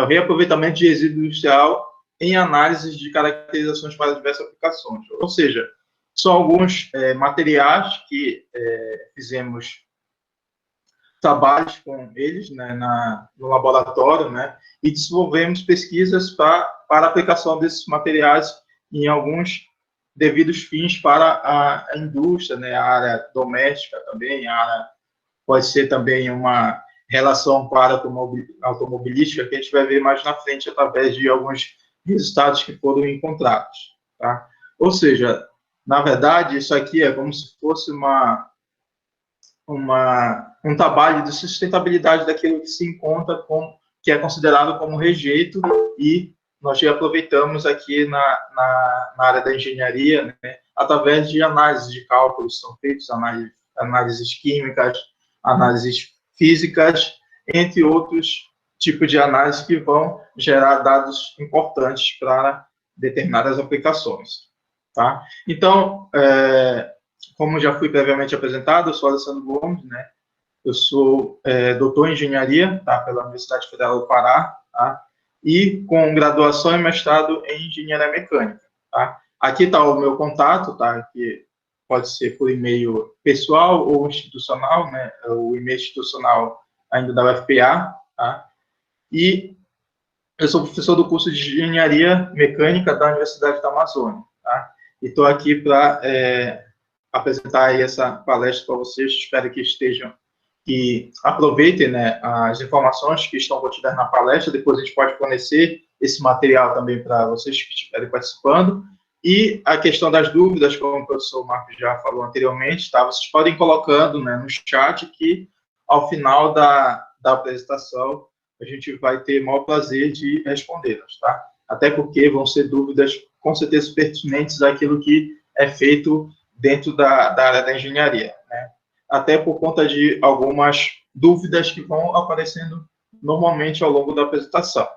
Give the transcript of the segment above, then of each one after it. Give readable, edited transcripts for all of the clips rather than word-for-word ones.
é o reaproveitamento de resíduo industrial em análises de caracterizações para diversas aplicações. Ou seja, são alguns materiais que fizemos trabalhos com eles, né, no laboratório, né, e desenvolvemos pesquisas para aplicação desses materiais em alguns devidos fins para a indústria, né, a área doméstica também, pode ser também uma relação para a automobilística, que a gente vai ver mais na frente através de alguns resultados que foram encontrados. Tá? Ou seja, na verdade, isso aqui é como se fosse um trabalho de sustentabilidade daquilo que se encontra que é considerado como rejeito, e nós já aproveitamos aqui na área da engenharia, né, através de análises de cálculos, são feitos análises químicas, análises físicas, entre outros tipos de análise que vão gerar dados importantes para determinadas aplicações. Tá? Então, como já fui previamente apresentado, eu sou Alessandro Gomes, né? Eu sou doutor em engenharia, tá? Pela Universidade Federal do Pará, tá? E com graduação e mestrado em engenharia mecânica, tá? Aqui está o meu contato, tá? Que pode ser por e-mail pessoal ou institucional, né? O e-mail institucional ainda da UFPA, tá? E eu sou professor do curso de engenharia mecânica da Universidade da Amazônia, tá? E estou aqui para apresentar aí essa palestra para vocês. Espero que aproveitem, né, as informações que estão contidas na palestra. Depois a gente pode fornecer esse material também para vocês que estiverem participando. E a questão das dúvidas, como o professor Marcos já falou anteriormente, tá? Vocês podem ir colocando, né, no chat, que ao final da apresentação a gente vai ter o maior prazer de respondê-las, tá? Até porque vão ser dúvidas com certeza pertinentes àquilo que é feito dentro da área da engenharia, né? Até por conta de algumas dúvidas que vão aparecendo normalmente ao longo da apresentação,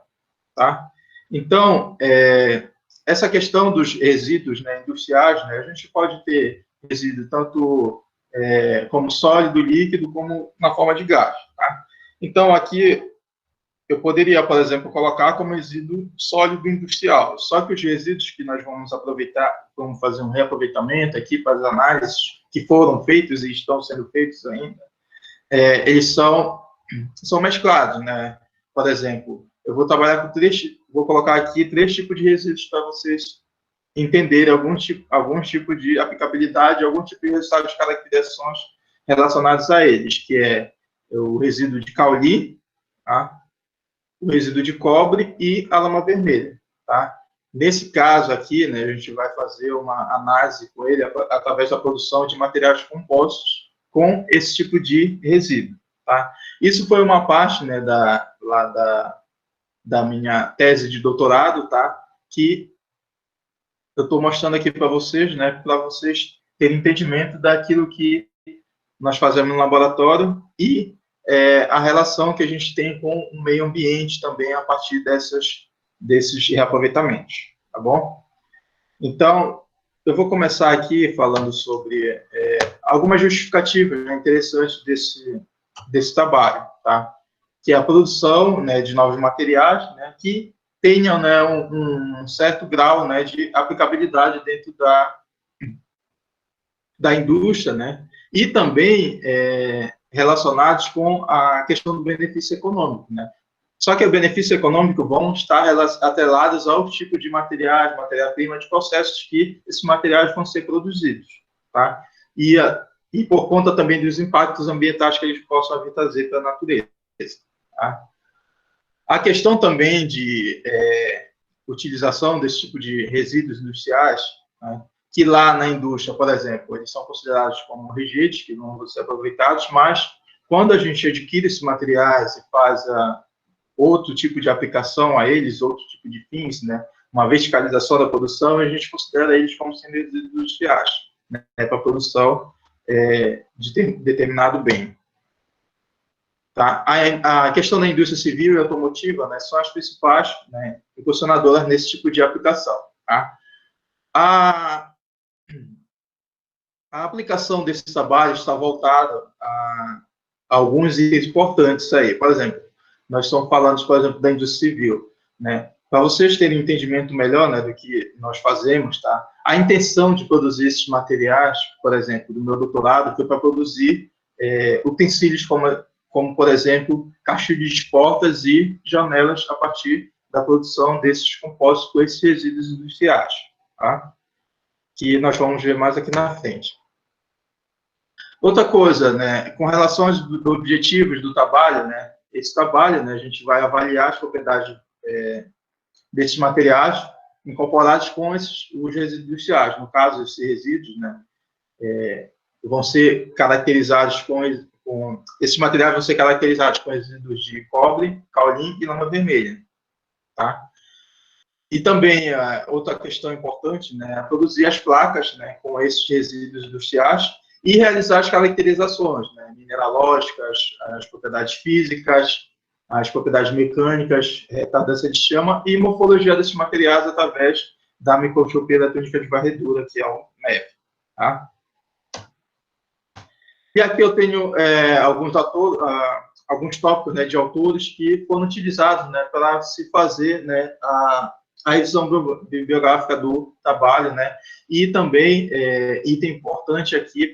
tá? Então, essa questão dos resíduos, né, industriais, né, a gente pode ter resíduo tanto como sólido, líquido, como na forma de gás, tá? Então, aqui eu poderia, por exemplo, colocar como resíduo sólido industrial. Só que os resíduos que nós vamos aproveitar, vamos fazer um reaproveitamento aqui para as análises que foram feitos e estão sendo feitos ainda, eles são mesclados, né? Por exemplo, eu vou trabalhar com vou colocar aqui 3 tipos de resíduos para vocês entenderem algum tipo de aplicabilidade, algum tipo de resultado de caracterizações relacionados a eles, que é o resíduo de cauli, tá? O resíduo de cobre e a lama vermelha, tá? Nesse caso aqui, né, a gente vai fazer uma análise com ele através da produção de materiais compostos com esse tipo de resíduo, tá? Isso foi uma parte, né, da minha tese de doutorado, tá? Que eu estou mostrando aqui para vocês, né, para vocês terem entendimento daquilo que nós fazemos no laboratório e a relação que a gente tem com o meio ambiente também a partir desses reaproveitamentos, tá bom? Então, eu vou começar aqui falando sobre algumas justificativas, né, interessantes desse trabalho, tá? Que é a produção, né, de novos materiais, né, que tenham, né, um certo grau, né, de aplicabilidade dentro da indústria, né, e também relacionados com a questão do benefício econômico, né. Só que o benefício econômico vão estar atrelados ao tipo de materiais, matéria-prima, de processos que esses materiais vão ser produzidos, tá? E por conta também dos impactos ambientais que eles possam vir trazer para a natureza, tá? A questão também de utilização desse tipo de resíduos industriais, né, que lá na indústria, por exemplo, eles são considerados como rejeitos, que não vão ser aproveitados, mas quando a gente adquire esses materiais e faz outro tipo de aplicação a eles, outro tipo de fins, né, uma verticalização da produção, a gente considera eles como sendo resíduos industriais, né, para a produção de determinado bem. Tá? A questão da indústria civil e automotiva, né, são as principais, né, impulsionadoras nesse tipo de aplicação. Tá? A aplicação desses trabalhos está voltada a alguns itens importantes aí. Por exemplo, nós estamos falando, por exemplo, da indústria civil, né? Para vocês terem um entendimento melhor, né, do que nós fazemos, tá? A intenção de produzir esses materiais, por exemplo, do meu doutorado, foi para produzir utensílios como, por exemplo, caixilhos de portas e janelas a partir da produção desses compósitos com esses resíduos industriais, tá? Que nós vamos ver mais aqui na frente. Outra coisa, né, com relação aos objetivos do trabalho, né, esse trabalho, né, a gente vai avaliar as propriedades desses materiais incorporados com os resíduos industriais. No caso, esses resíduos, né, vão ser caracterizados esses materiais vão ser caracterizados com resíduos de cobre, caulim e lama vermelha, tá? E também outra questão importante, né, é produzir as placas, né, com esses resíduos industriais e realizar as caracterizações, né, mineralógicas, as propriedades físicas, as propriedades mecânicas, retardância de chama e morfologia desses materiais através da microscopia eletrônica de varredura, que é o MEV. Tá? E aqui eu tenho alguns tópicos, né, de autores que foram utilizados, né, para se fazer, né, a edição bibliográfica do trabalho, né, e também item importante aqui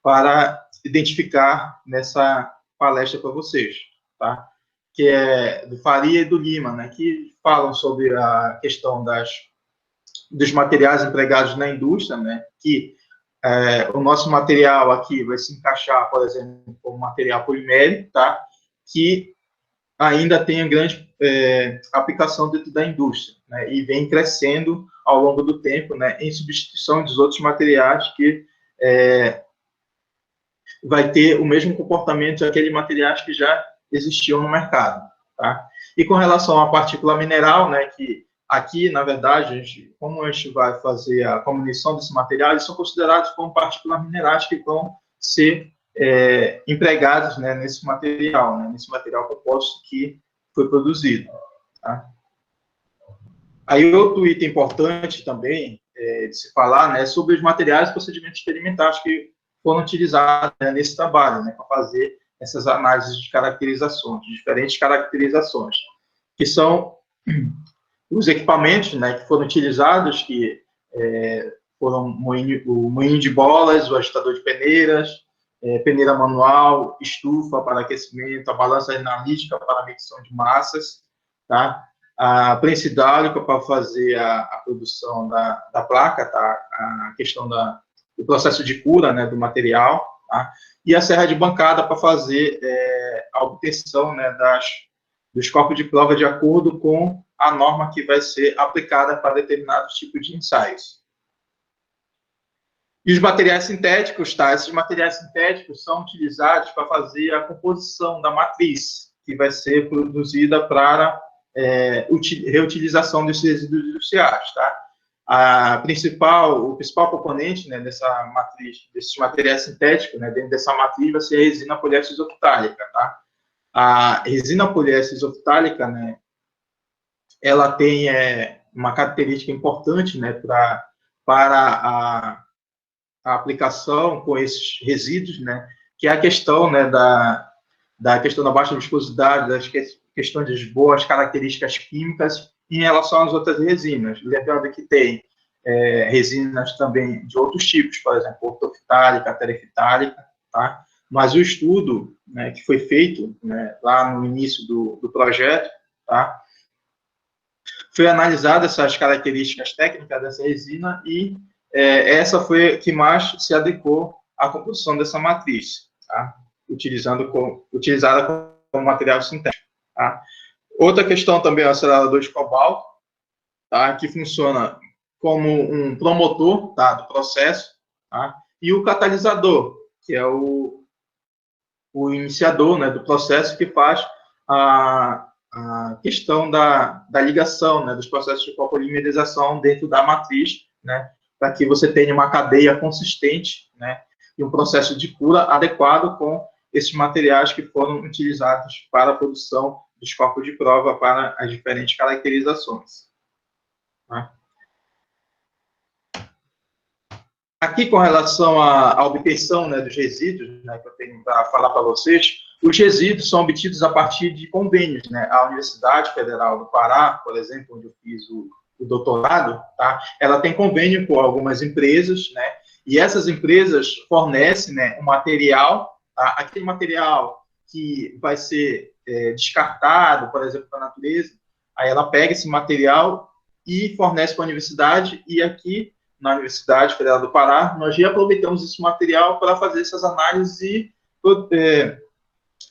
para identificar nessa palestra para vocês, tá? Que é do Faria e do Lima, né, que falam sobre a questão dos materiais empregados na indústria, né, que o nosso material aqui vai se encaixar, por exemplo, como material polimérico, tá? Que ainda tem grande aplicação dentro da indústria, né? E vem crescendo ao longo do tempo, né? Em substituição dos outros materiais que vai ter o mesmo comportamento daqueles materiais que já existiam no mercado, tá? E com relação à partícula mineral, né? Que aqui, na verdade, como a gente vai fazer a comunição desses materiais, eles são considerados como partículas minerais que vão ser empregados, né, nesse material composto que foi produzido. Tá? Aí, outro item importante também de se falar, né, sobre os materiais e procedimentos experimentais que foram utilizados, né, nesse trabalho, né, para fazer essas análises de caracterizações, de diferentes caracterizações, que são os equipamentos, né, que foram utilizados, que foram o moinho de bolas, o agitador de peneiras, peneira manual, estufa para aquecimento, a balança analítica para a medição de massas, tá? A prensa hidráulica para fazer a produção da placa, tá? A questão do processo de cura, né, do material, tá? E a serra de bancada para fazer a obtenção, né, dos corpos de prova de acordo com a norma que vai ser aplicada para determinados tipos de ensaios. E os materiais sintéticos, tá? Esses materiais sintéticos são utilizados para fazer a composição da matriz, que vai ser produzida para reutilização desses resíduos industriais, tá? O principal componente, né, dessa matriz, desses materiais sintéticos, né, dentro dessa matriz, vai ser a resina poliéster isofutálica, tá? A resina poliéster isofutálica, né, ela tem uma característica importante, né, para a aplicação com esses resíduos, né, que é a questão, né, da questão da baixa viscosidade, das questões das boas características químicas em relação às outras resinas. Lembrando que tem resinas também de outros tipos, por exemplo, ortofitálica, terefitálica, tá? Mas o estudo, né, que foi feito, né, lá no início do projeto, tá? Foi analisada essas características técnicas dessa resina e essa foi a que mais se adequou à composição dessa matriz, tá? Utilizada como material sintético. Tá? Outra questão também é o acelerador de cobalto, tá? Que funciona como um promotor, tá, do processo, tá? E o catalisador, que é o iniciador, né, do processo que faz a questão da ligação, né, dos processos de copolimerização dentro da matriz, né, para que você tenha uma cadeia consistente, né, e um processo de cura adequado com esses materiais que foram utilizados para a produção dos corpos de prova para as diferentes caracterizações. Tá? Aqui, com relação à obtenção, né, dos resíduos, né, que eu tenho para falar para vocês, Os resíduos são obtidos a partir de convênios, né? A Universidade Federal do Pará, por exemplo, onde eu fiz o doutorado, tá? Ela tem convênio com algumas empresas, né? E essas empresas fornecem, né, um material, tá? Aquele material que vai ser descartado, por exemplo, para a natureza, aí ela pega esse material e fornece para a universidade, e aqui na Universidade Federal do Pará, nós já aproveitamos esse material para fazer essas análises e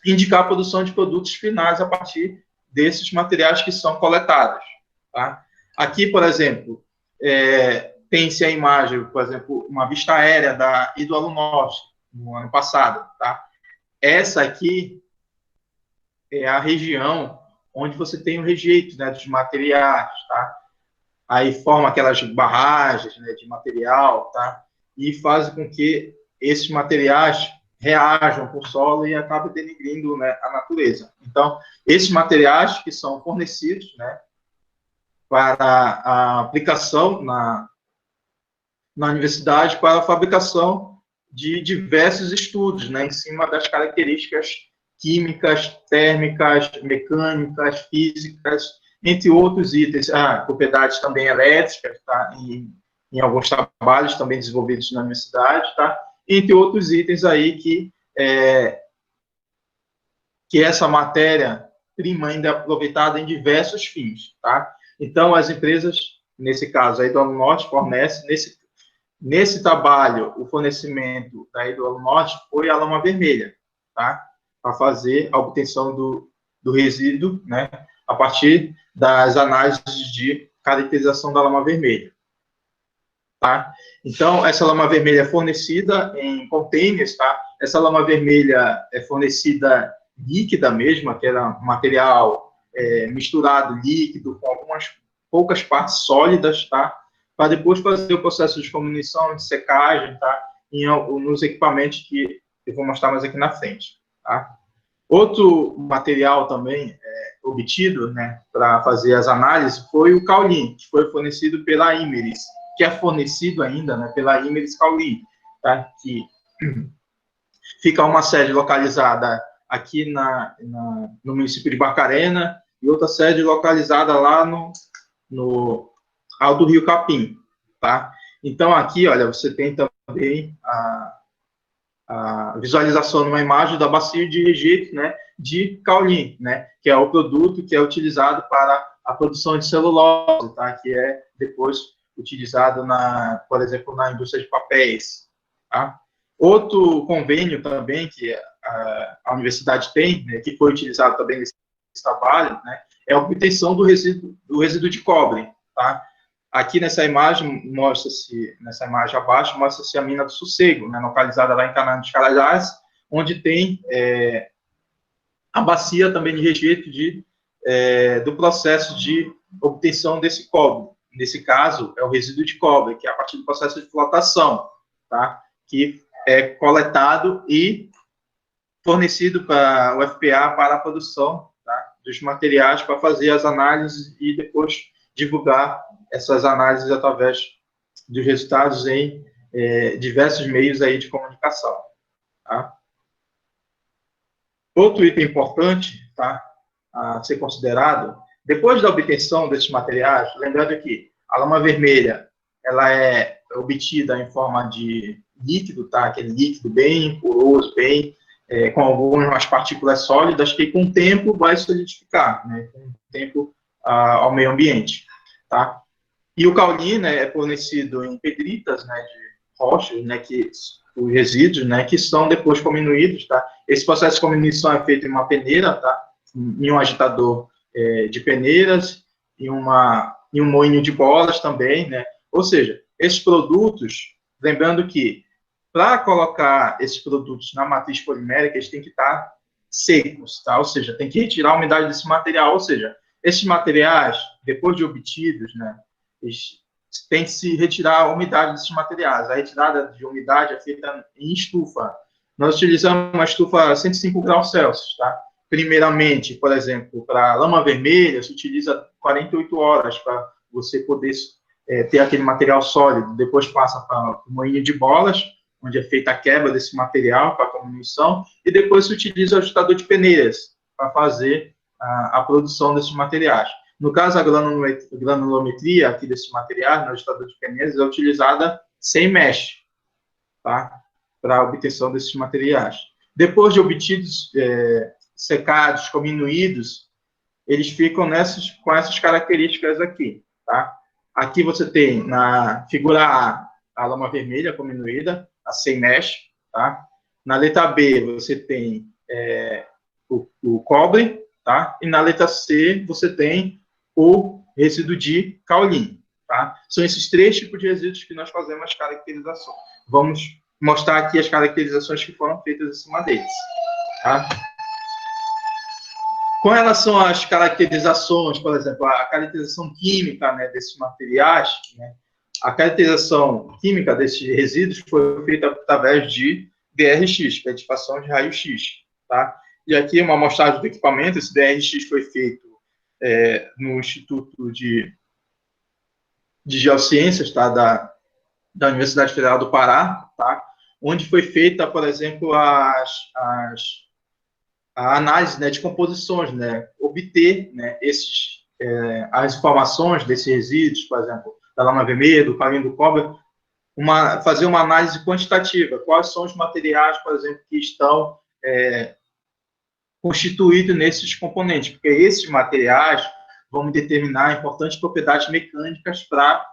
indicar a produção de produtos finais a partir desses materiais que são coletados. Tá? Aqui, por exemplo, tem-se a imagem, por exemplo, uma vista aérea da Idoalo Norte, no ano passado. Tá? Essa aqui é a região onde você tem o rejeito, né, dos materiais, tá? Aí forma aquelas barragens, né, de material, tá? E faz com que esses materiais reajam com o solo e acabem denegrindo, né, a natureza. Então, esses materiais que são fornecidos, né, para a aplicação na universidade, para a fabricação de diversos estudos, né, em cima das características químicas, térmicas, mecânicas, físicas, entre outros itens, propriedades também elétricas, tá? Em alguns trabalhos também desenvolvidos na universidade, tá? Entre outros itens aí que essa matéria-prima ainda é aproveitada em diversos fins, tá? Então, as empresas, nesse caso, a Idoalo Norte fornece, nesse trabalho, o fornecimento da Idoalo Norte foi a lama vermelha, tá? Para fazer a obtenção do resíduo, né? A partir das análises de caracterização da lama vermelha. Tá? Então, essa lama vermelha é fornecida em containers, tá? Essa lama vermelha é fornecida líquida mesmo, que era material misturado líquido com algumas poucas partes sólidas, tá? Para depois fazer o processo de comunicação, de secagem, tá? Nos equipamentos que eu vou mostrar mais aqui na frente, tá? Outro material também obtido, né, para fazer as análises foi o caulin, que foi fornecido pela Imerys, que é fornecido ainda, né, pela Imerys Caulin, tá? Que fica uma sede localizada aqui no município de Barcarena e outra sede localizada lá no Alto Rio Capim, tá? Então, aqui, olha, você tem também a visualização numa imagem da bacia de rejeito, né, de caulin, né, que é o produto que é utilizado para a produção de celulose, tá, que é depois utilizado, por exemplo, na indústria de papéis. Tá? Outro convênio também que a universidade tem, né, que foi utilizado também nesse trabalho, né, é a obtenção do resíduo de cobre. Tá? Aqui nessa imagem, nessa imagem abaixo, mostra-se a mina do Sossego, né, localizada lá em Canaã dos Carajás, onde tem a bacia também de rejeito do processo de obtenção desse cobre. Nesse caso, é o resíduo de cobre, que é a partir do processo de flotação, tá? Que é coletado e fornecido para o FPA para a produção, tá, dos materiais para fazer as análises e depois divulgar essas análises através dos resultados em diversos meios aí de comunicação. Tá? Outro item importante, tá, a ser considerado, depois da obtenção desses materiais, lembrando que a lama vermelha ela é obtida em forma de líquido, tá, aquele líquido bem poroso, bem com algumas partículas sólidas que com o tempo vai solidificar, né, com o tempo ao meio ambiente, tá? E o caulin, né, é fornecido em pedritas, né, de rochas, né, os resíduos, né, que são depois cominuídos, tá? Esse processo de cominuição é feito em uma peneira, tá? Em um agitador de peneiras, em um moinho de bolas também, né? Ou seja, esses produtos, lembrando que para colocar esses produtos na matriz polimérica, eles têm que estar secos, tá? Ou seja, tem que retirar a umidade desse material, ou seja, esses materiais, depois de obtidos, né, tem que se retirar a umidade desses materiais. A retirada de umidade é feita em estufa. Nós utilizamos uma estufa a 105 graus Celsius, tá? Primeiramente, por exemplo, para a lama vermelha, se utiliza 48 horas para você poder ter aquele material sólido. Depois passa para o moinho de bolas, onde é feita a quebra desse material para a comminuição, e depois se utiliza o ajustador de peneiras para fazer a produção desses materiais. No caso, a granulometria aqui desses materiais, no ajustador de peneiras, é utilizada sem mesh, tá? Para a obtenção desses materiais. Depois de obtidos, secados, comminuídos, eles ficam com essas características aqui, tá? Aqui você tem, na figura A lama vermelha comminuída, a sem mesh, tá? Na letra B, você tem o cobre, tá? E na letra C, você tem o resíduo de caolín, tá? São esses 3 tipos de resíduos que nós fazemos as caracterizações. Vamos mostrar aqui as caracterizações que foram feitas em cima deles, tá? Com relação às caracterizações, por exemplo, a caracterização química, né, desses materiais, né, a caracterização química desses resíduos foi feita através de DRX, que é a dissipação de raio-x, tá? E aqui uma amostragem do equipamento. Esse DRX foi feito no Instituto de Geociências, tá, da Universidade Federal do Pará, tá? Onde foi feita, por exemplo, a análise, né, de composições, né, obter, né, as informações desses resíduos, por exemplo, da lama vermelha, do caolín, do cobre, fazer uma análise quantitativa. Quais são os materiais, por exemplo, que estão constituídos nesses componentes? Porque esses materiais vão determinar importantes propriedades mecânicas para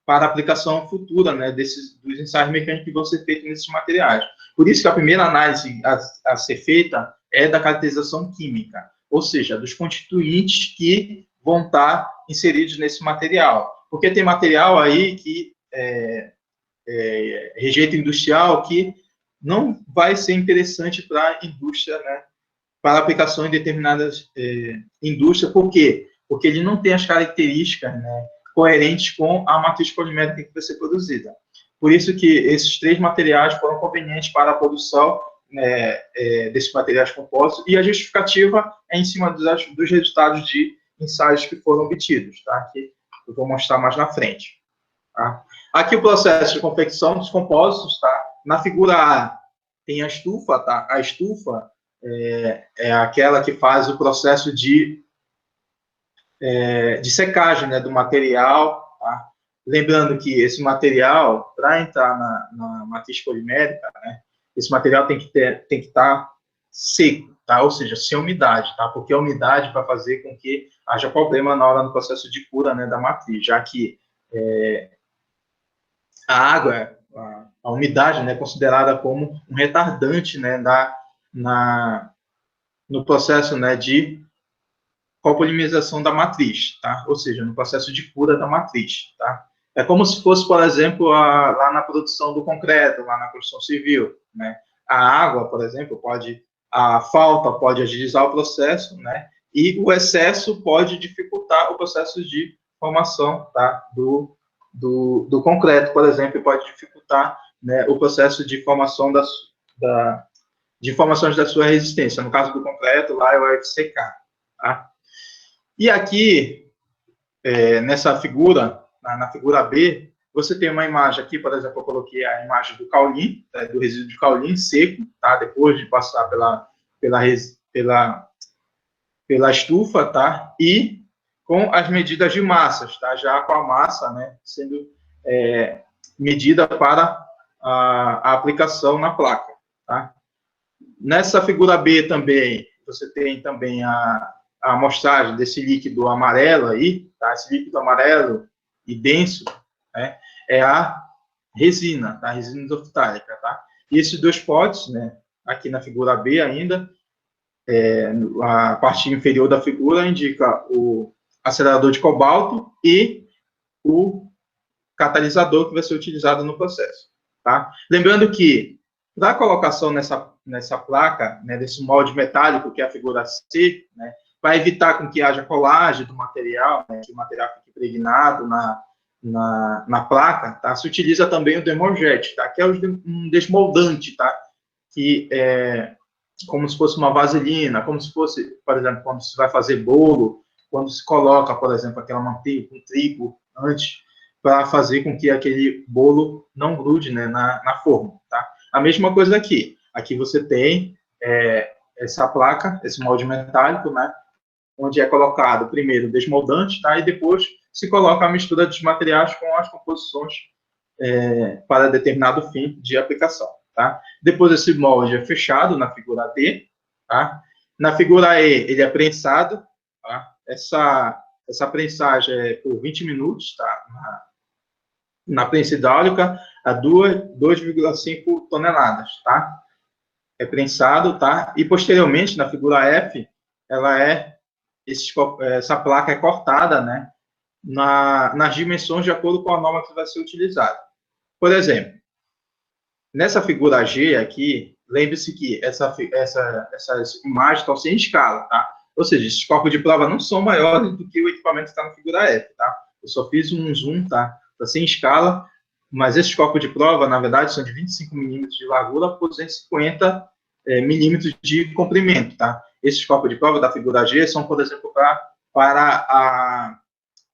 a aplicação futura, né, dos ensaios mecânicos que vão ser feitos nesses materiais. Por isso que a primeira análise a ser feita é da caracterização química, ou seja, dos constituintes que vão estar inseridos nesse material. Porque tem material aí que rejeito industrial que não vai ser interessante para a indústria, né, para aplicação em determinadas indústrias. Por quê? Porque ele não tem as características, né, coerentes com a matriz polimérica que vai ser produzida. Por isso que esses 3 materiais foram convenientes para a produção desses materiais compostos, e a justificativa é em cima dos resultados de ensaios que foram obtidos, tá? Que eu vou mostrar mais na frente. Tá? Aqui o processo de confecção dos compósitos, tá? Na figura A tem a estufa, tá? A estufa é aquela que faz o processo de secagem, né, do material, tá? Lembrando que esse material, para entrar na matriz polimérica, né, esse material tem que estar seco, tá? Ou seja, sem umidade, tá? Porque a umidade vai fazer com que haja problema na hora do processo de cura, né, da matriz, já que a água, a umidade, né, é considerada como um retardante, né, no processo, né, de copolimerização da matriz, tá? Ou seja, no processo de cura da matriz, tá? É como se fosse, por exemplo, lá na produção do concreto, lá na construção civil, né? A água, por exemplo, a falta pode agilizar o processo, né? E o excesso pode dificultar o processo de formação, tá? Do concreto, por exemplo, pode dificultar, né, o processo de formação de informações da sua resistência. No caso do concreto, lá é o FCK, tá? E aqui, nessa figura, na figura B, você tem uma imagem aqui, por exemplo, eu coloquei a imagem do caolín, do resíduo de caolín seco, tá? Depois de passar pela estufa, tá? E com as medidas de massas, tá? Já com a massa, né, sendo medida para a aplicação na placa, tá? Nessa figura B também, você tem também a amostragem desse líquido amarelo aí, tá? Esse líquido amarelo e denso, né, é a resina, tá? A resina isoftálica, tá? E esses 2 potes, né, aqui na figura B ainda, a parte inferior da figura indica o acelerador de cobalto e o catalisador que vai ser utilizado no processo, tá? Lembrando que, para a colocação nessa placa, né, desse molde metálico, que é a figura C, né, para evitar com que haja colagem do material, né, que o material fique impregnado na placa, tá? Se utiliza também o Demojet, tá? Que é um desmoldante, tá? Que é como se fosse uma vaselina, como se fosse, por exemplo, quando se vai fazer bolo, quando se coloca, por exemplo, aquela manteiga com trigo antes para fazer com que aquele bolo não grude, né, na forma, tá? A mesma coisa aqui. Aqui você tem essa placa, esse molde metálico, né, onde é colocado primeiro o desmoldante, tá? E depois se coloca a mistura dos materiais com as composições para determinado fim de aplicação, tá? Depois esse molde é fechado na figura D, tá? Na figura E ele é prensado, tá? Essa prensagem é por 20 minutos, tá? Na prensa hidráulica a 2,5 toneladas, tá? É prensado, tá? E posteriormente na figura F, essa placa é cortada, né? Nas dimensões de acordo com a norma que vai ser utilizada. Por exemplo, nessa figura G aqui, lembre-se que essas imagens estão sem escala, tá? Ou seja, esses corpos de prova não são maiores do que o equipamento que está na figura F, tá? Eu só fiz um zoom, tá? Está sem escala, mas esses corpos de prova, na verdade, são de 25 milímetros de largura por 250 milímetros de comprimento, tá? Esses corpos de prova da figura G são, por exemplo, para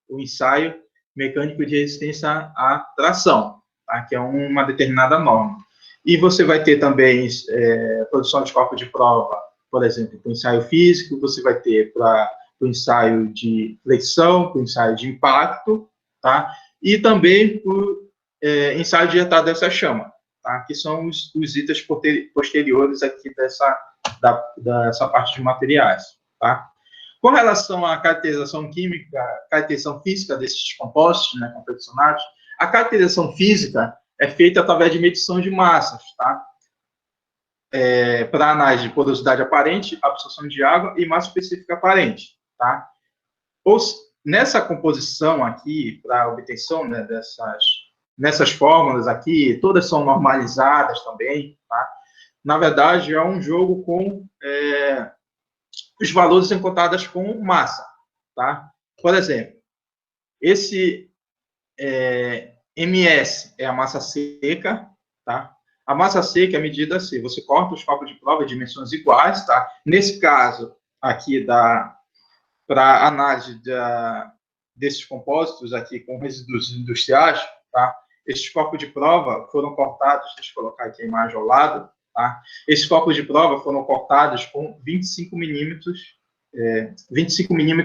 o ensaio mecânico de resistência à tração, tá? Que é uma determinada norma. E você vai ter também produção de corpo de prova, por exemplo, para o ensaio físico, você vai ter para o ensaio de flexão, para o ensaio de impacto, tá? E também para o ensaio de retardância chama, tá? Que são os itens posteriores aqui dessa parte de materiais, tá? Com relação à caracterização química, caracterização física desses compostos, né, confeccionados, a caracterização física é feita através de medição de massas, tá? Para análise de porosidade aparente, absorção de água e massa específica aparente, tá? Nessa composição aqui, para obtenção, né, nessas fórmulas aqui, todas são normalizadas também, tá? Na verdade, é um jogo com os valores encontrados com massa, tá? Por exemplo, esse MS é a massa seca, tá? A massa seca é medida assim, você corta os copos de prova em dimensões iguais, tá? Nesse caso aqui, para análise desses compósitos aqui com resíduos industriais, tá? Esses copos de prova foram cortados, deixa eu colocar aqui a imagem ao lado, tá? Esses copos de prova foram cortados com 25 milímetros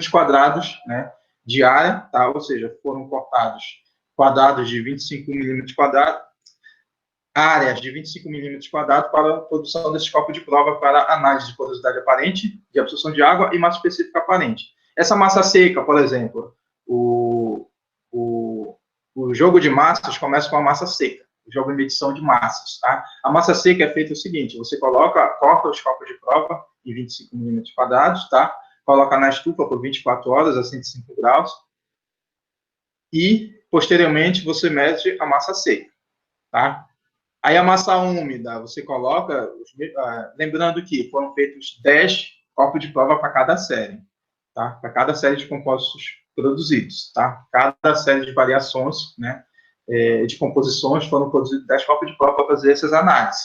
quadrados, né, de área, tá? Ou seja, foram cortados quadrados de 25 milímetros quadrados, áreas de 25 milímetros quadrados para a produção desse copo de prova para análise de porosidade aparente, de absorção de água e massa específica aparente. Essa massa seca, por exemplo, o jogo de massas começa com a massa seca, o jogo de medição de massas, tá? A massa seca é feita o seguinte, você corta os copos de prova em 25 milímetros quadrados, tá? Coloca na estufa por 24 horas a 105 graus e, posteriormente, você mede a massa seca, tá? Aí a massa úmida, você coloca, lembrando que foram feitos 10 copos de prova para cada série, tá? Para cada série de compósitos produzidos, tá? Cada série de variações, né, de composições foram produzidos 10 copos de prova para fazer essas análises,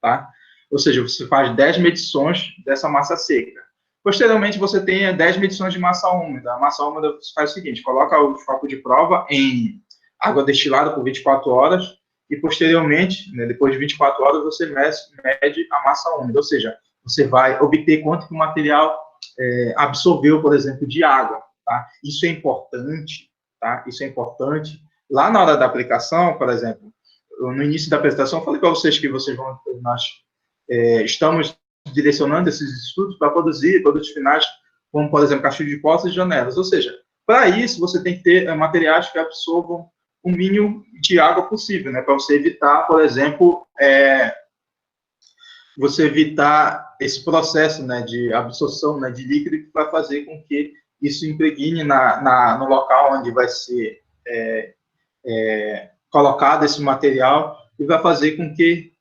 tá? Ou seja, você faz 10 medições dessa massa seca. Posteriormente, você tem 10 medições de massa úmida. A massa úmida você faz o seguinte, coloca os copos de prova em água destilada por 24 horas e, posteriormente, né, depois de 24 horas, você mede a massa úmida. Ou seja, você vai obter quanto que o material absorveu, por exemplo, de água, tá? Isso é importante, tá? Isso é importante. Lá na hora da aplicação, por exemplo, no início da apresentação, eu falei para vocês que nós estamos direcionando esses estudos para produzir produtos finais, como, por exemplo, caixilho de portas e janelas. Ou seja, para isso, você tem que ter materiais que absorvam o mínimo de água possível, né? Para você evitar, por exemplo, você evitar esse processo, né, de absorção, né, de líquido que vai fazer com que isso impregne no local onde vai ser colocado esse material e vai fazer com que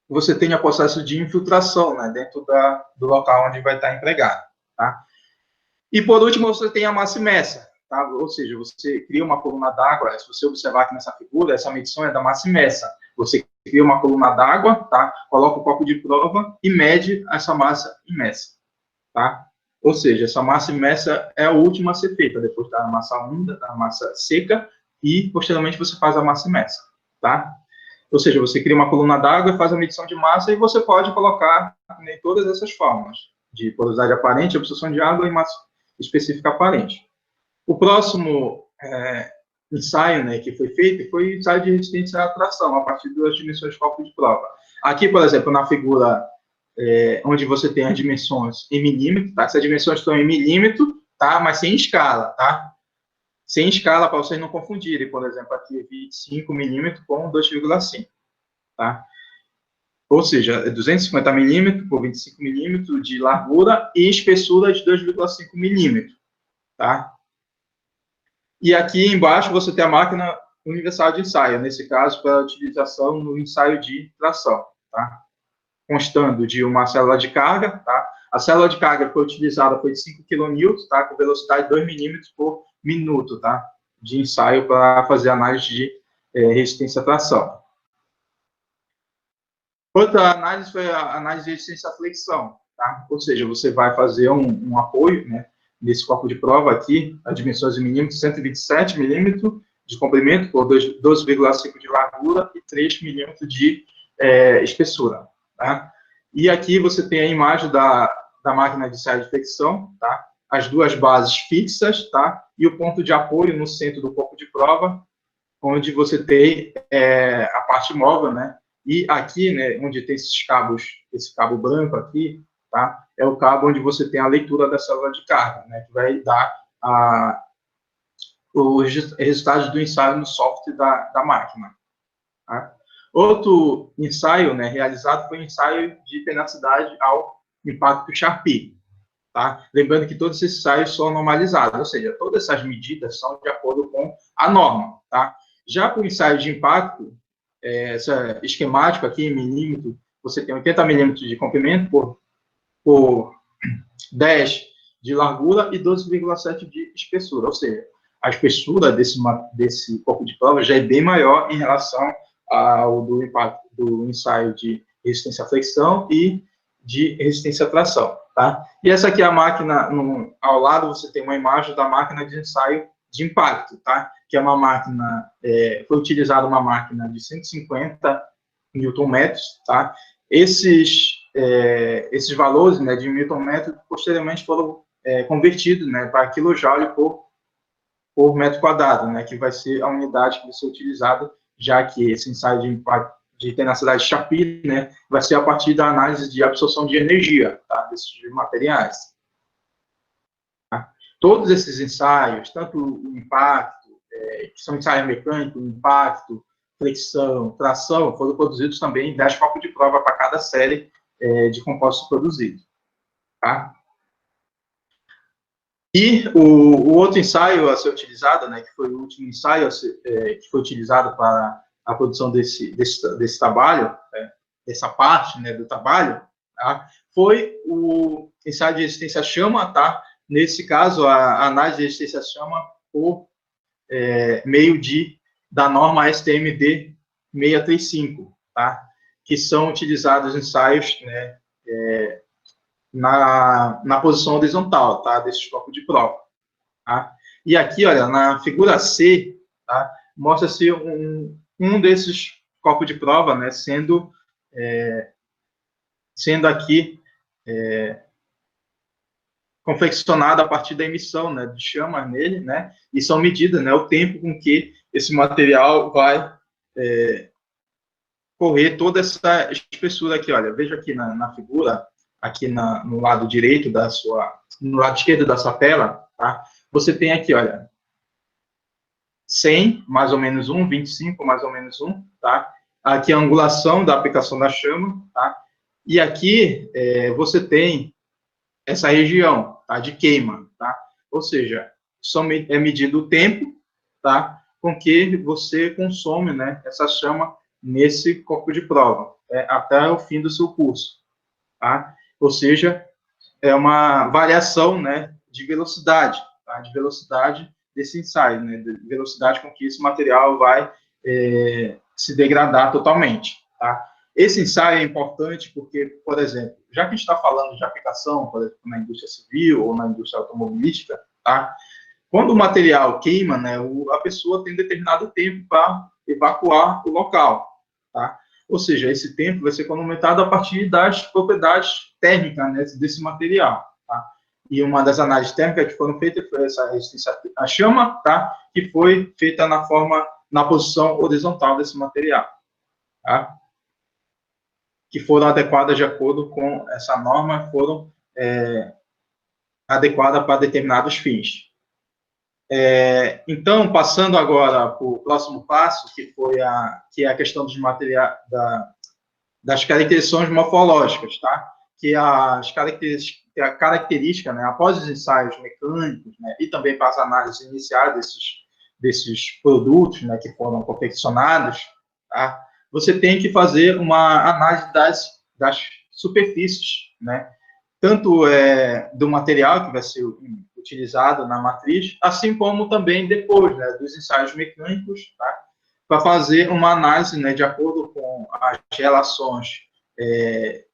você tenha processo de infiltração, né, dentro do local onde vai estar empregado, tá? E, por último, você tem a massa imersa, tá? Ou seja, você cria uma coluna d'água, se você observar aqui nessa figura, essa medição é da massa imersa. Você cria uma coluna d'água, tá? Coloca o copo de prova e mede essa massa imersa, tá? Ou seja, essa massa imersa é a última a ser feita, depois da massa úmida, da massa seca, e, posteriormente, você faz a massa imersa, tá? Ou seja, você cria uma coluna d'água e faz a medição de massa, e você pode colocar em todas essas formas, de porosidade aparente, absorção de água e massa específica aparente. O próximo ensaio, né, que foi feito foi o ensaio de resistência à tração, a partir das dimensões de cálculo de prova. Aqui, por exemplo, na figura onde você tem as dimensões em milímetro, tá? Essas dimensões estão em milímetro, tá? Mas sem escala, tá? Sem escala, para vocês não confundirem. Por exemplo, aqui 25 milímetros com 2,5, tá? Ou seja, 250 milímetros por 25 milímetros de largura e espessura de 2,5 milímetros, tá? E aqui embaixo você tem a máquina universal de ensaio, nesse caso, para utilização no ensaio de tração, tá? Constando de uma célula de carga, tá? A célula de carga que foi utilizada foi de 5 kN, tá? Com velocidade de 2 milímetros por minuto, tá? De ensaio para fazer análise de resistência à tração. Outra análise foi a análise de resistência à flexão, tá? Ou seja, você vai fazer um apoio, né? Nesse corpo de prova aqui, as dimensões em milímetros, 127 milímetros de comprimento por 12,5 de largura e 3 milímetros de espessura, tá? E aqui você tem a imagem da máquina de ensaio de flexão, tá? As duas bases fixas, tá? E o ponto de apoio no centro do corpo de prova, onde você tem a parte móvel, né? E aqui, né, onde tem esses cabos, esse cabo branco aqui, tá? É o cabo onde você tem a leitura da célula de carga, né? Que vai dar os resultados do ensaio no software da máquina, tá? Outro ensaio, né, realizado foi o ensaio de tenacidade ao impacto Sharpie, tá? Lembrando que todos esses ensaios são normalizados, ou seja, todas essas medidas são de acordo com a norma, tá? Já para o ensaio de impacto, essa esquemático aqui em milímetro, você tem 80 milímetros de comprimento por 10 de largura e 12,7 de espessura, ou seja, a espessura desse corpo de prova já é bem maior em relação ao do impacto do ensaio de resistência à flexão e de resistência à tração, tá? E essa aqui é a máquina, ao lado você tem uma imagem da máquina de ensaio de impacto, tá? Que é uma máquina, foi utilizada uma máquina de 150 Nm, tá? Esses valores, né, de Nm, posteriormente foram convertidos, né, para quilojoule por metro quadrado, né, que vai ser a unidade que vai ser utilizada, já que esse ensaio de impacto de tenacidade Sharpie, né, vai ser a partir da análise de absorção de energia, tá, desses materiais. Tá? Todos esses ensaios, tanto o impacto, que são ensaios mecânicos, impacto, flexão, tração, foram produzidos também 10 copos de prova para cada série de compostos produzidos. Tá? E o outro ensaio a ser utilizado, né, que foi o último ensaio que foi utilizado para a produção desse trabalho, dessa parte, né, do trabalho, tá? Foi o ensaio de resistência à chama, tá? Nesse caso, a análise de resistência à chama por meio da norma STMD 635, tá? Que são utilizados ensaios, né, na posição horizontal, tá? Desse corpo de prova. Tá? E aqui, olha, na figura C, tá? Mostra-se um desses copos de prova, né? Sendo aqui confeccionado a partir da emissão, né, de chama nele, né? E são medidas, né? O tempo com que esse material vai correr toda essa espessura aqui, olha. Veja aqui na figura, aqui no lado direito no lado esquerdo da sua tela, tá? Você tem aqui, olha, 100, mais ou menos 1, 25, mais ou menos 1, tá? Aqui a angulação da aplicação da chama, tá? E aqui você tem essa região, tá? De queima, tá? Ou seja, é medido o tempo, tá? Com que você consome, né? Essa chama nesse corpo de prova, até o fim do seu curso, tá? Ou seja, é uma variação, né? De velocidade, tá? De velocidade desse ensaio, né, de velocidade com que esse material vai se degradar totalmente, tá? Esse ensaio é importante porque, por exemplo, já que a gente está falando de aplicação, por exemplo, na indústria civil ou na indústria automobilística, tá? Quando o material queima, né, a pessoa tem determinado tempo para evacuar o local, tá? Ou seja, esse tempo vai ser cronometrado a partir das propriedades térmicas, né, desse material, tá? E uma das análises térmicas que foram feitas foi essa resistência à chama, tá? Que foi feita na posição horizontal desse material, tá? Que foram adequadas de acordo com essa norma, foram adequadas para determinados fins. Então, passando agora para o próximo passo, que é a questão dos materiais, das caracterizações morfológicas, tá? Que a característica, né, após os ensaios mecânicos, né, e também para as análises iniciais desses produtos, né, que foram confeccionados, tá? Você tem que fazer uma análise das superfícies, né? Tanto do material que vai ser utilizado na matriz, assim como também depois, né, dos ensaios mecânicos, tá? Para fazer uma análise, né, de acordo com as relações